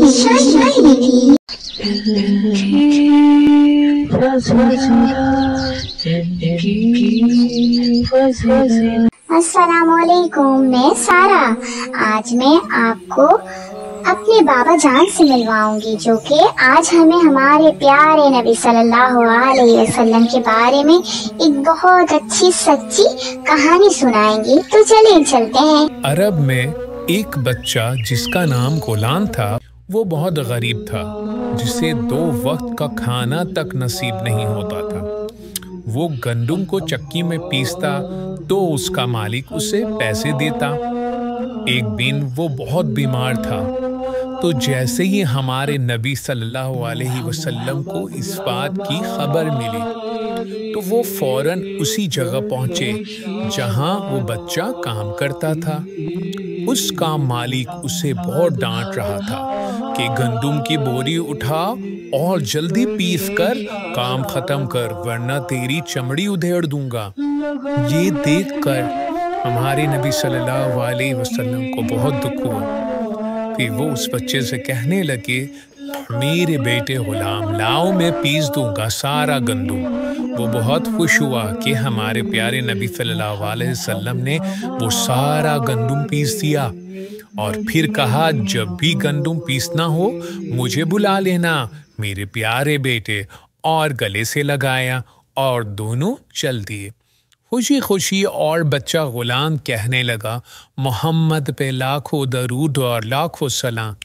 अस्सलामुअलैकुम, मैं सारा। आज मैं आपको अपने बाबा जान से मिलवाऊंगी, जो कि आज हमें हमारे प्यारे नबी सल्लल्लाहु अलैहि वसल्लम के बारे में एक बहुत अच्छी सच्ची कहानी सुनाएंगी। तो चलिए चलते हैं। अरब में एक बच्चा जिसका नाम गुलाम था, वो बहुत गरीब था, जिसे 2 वक्त का खाना तक नसीब नहीं होता था। वो गंदुम को चक्की में पीसता तो उसका मालिक उसे पैसे देता। एक दिन वो बहुत बीमार था, तो जैसे ही हमारे नबी सल्लल्लाहु अलैहि वसल्लम को इस बात की खबर मिली, तो वो फौरन उसी जगह पहुंचे जहां वो बच्चा काम करता था। उसका मालिक उसे बहुत डांट रहा था कि गंदुम की बोरी उठा और जल्दी पीस कर काम खत्म कर, वरना तेरी चमड़ी उधेड़ दूंगा। ये देखकर हमारे नबी सल्लल्लाहु अलैहि वसल्लम को बहुत दुख हुआ। फिर वो उस बच्चे से कहने लगे, मेरे बेटे गुलाम, लाओ मैं पीस दूंगा सारा गंदुम। वो बहुत खुश हुआ कि हमारे प्यारे नबी सल्लल्लाहु अलैहि वसल्लम ने वो सारा गंदुम पीस दिया, और फिर कहा, जब भी गंदुम पीसना हो मुझे बुला लेना मेरे प्यारे बेटे, और गले से लगाया और दोनों चल दिए खुशी खुशी। और बच्चा गुलाम कहने लगा, मोहम्मद पे लाखों दरूद और लाखों सलाम।